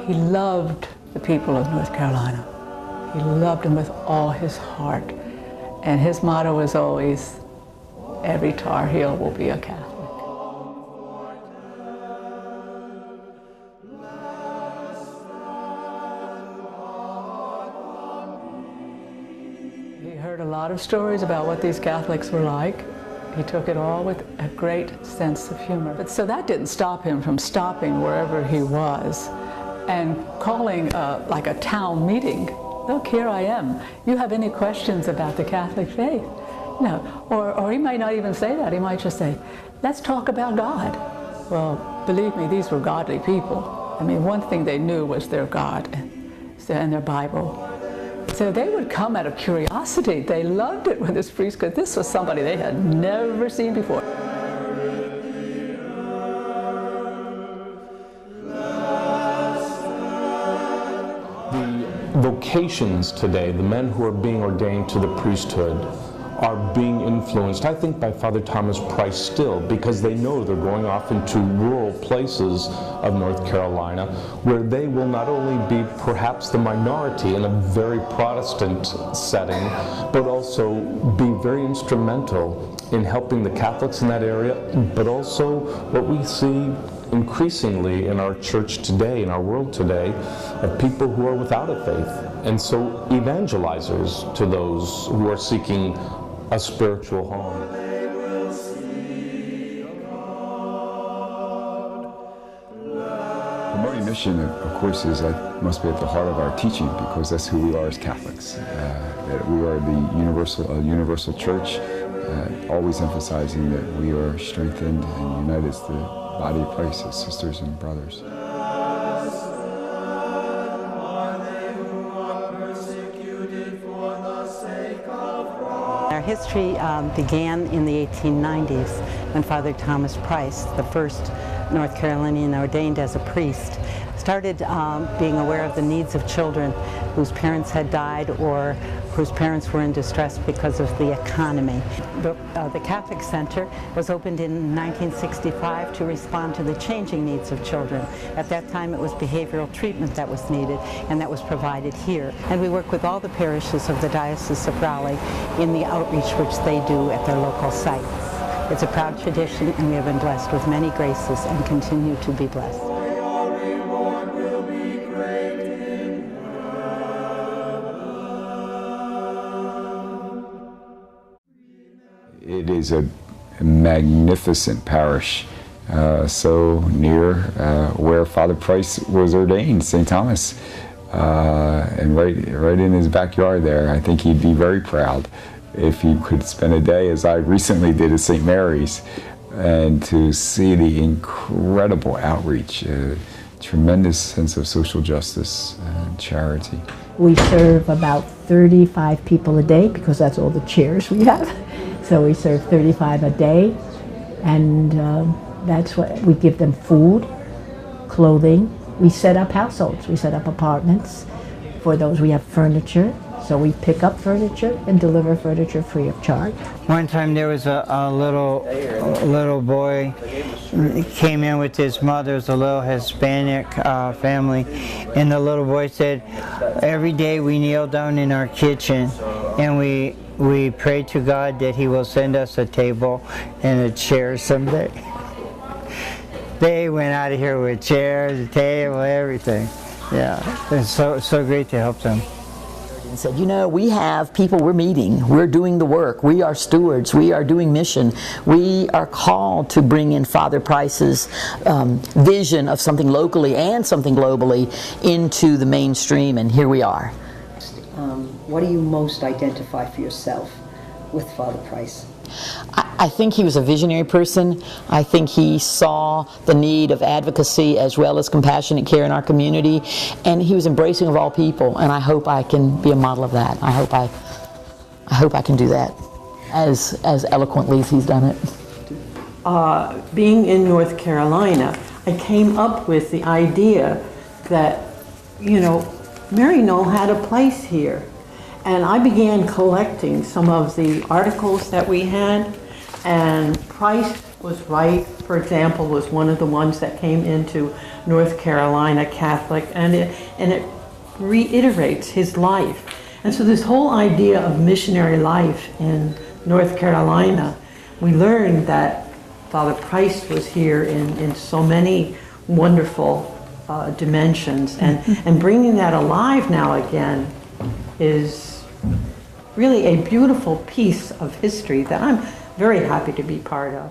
He loved the people of North Carolina. He loved them with all his heart. And his motto was always, every Tar Heel will be a Catholic. He heard a lot of stories about what these Catholics were like. He took it all with a great sense of humor. But so that didn't stop him from stopping wherever he was and calling like a town meeting. Look, here I am. You have any questions about the Catholic faith? No, or he might not even say that. He might just say, let's talk about God. Well, believe me, these were godly people. I mean, one thing they knew was their God and their Bible. So they would come out of curiosity. They loved it when this priest, because this was somebody they had never seen before. Vocations today, the men who are being ordained to the priesthood are being influenced, I think, by Father Thomas Price still, because they know they're going off into rural places of North Carolina where they will not only be perhaps the minority in a very Protestant setting, but also be very instrumental in helping the Catholics in that area, but also what we see increasingly in our church today, in our world today, of people who are without a faith. And so evangelizers to those who are seeking a spiritual home. Promoting mission, of course, must be at the heart of our teaching, because that's who we are as Catholics. That we are the universal church, always emphasizing that we are strengthened and united as the body of Christ, as sisters and brothers. Our history began in the 1890s when Father Thomas Price, the first North Carolinian ordained as a priest, started being aware of the needs of children whose parents had died or whose parents were in distress because of the economy. The Catholic Center was opened in 1965 to respond to the changing needs of children. At that time it was behavioral treatment that was needed, and that was provided here. And we work with all the parishes of the Diocese of Raleigh in the outreach which they do at their local sites. It's a proud tradition, and we have been blessed with many graces and continue to be blessed. It is a magnificent parish, so near where Father Price was ordained, St. Thomas, and right in his backyard there. I think he'd be very proud if he could spend a day, as I recently did, at St. Mary's, and to see the incredible outreach, tremendous sense of social justice and charity. We serve about 35 people a day, because that's all the chairs we have. So we serve 35 a day, and that's what we give them: food, clothing. We set up households, we set up apartments. For those, we have furniture, so we pick up furniture and deliver furniture free of charge. One time there was a little boy came in with his mother. It was a little Hispanic family, and the little boy said, every day we kneel down in our kitchen and we pray to God that He will send us a table and a chair someday. They went out of here with chairs, a table, everything. Yeah, it's so great to help them. And said, you know, we have people we're meeting, we're doing the work, we are stewards, we are doing mission, we are called to bring in Father Price's vision of something locally and something globally into the mainstream, and here we are. What do you most identify for yourself with Father Price? I think he was a visionary person. I think he saw the need of advocacy as well as compassionate care in our community, and he was embracing of all people, and I hope I can be a model of that. I hope I can do that as eloquently as he's done it. Being in North Carolina, I came up with the idea that, you know, Maryknoll had a place here. And I began collecting some of the articles that we had, and Price was right, for example, was one of the ones that came into North Carolina Catholic, and it reiterates his life. And so this whole idea of missionary life in North Carolina, we learned that Father Price was here in so many wonderful dimensions, and bringing that alive now again is really a beautiful piece of history that I'm very happy to be part of.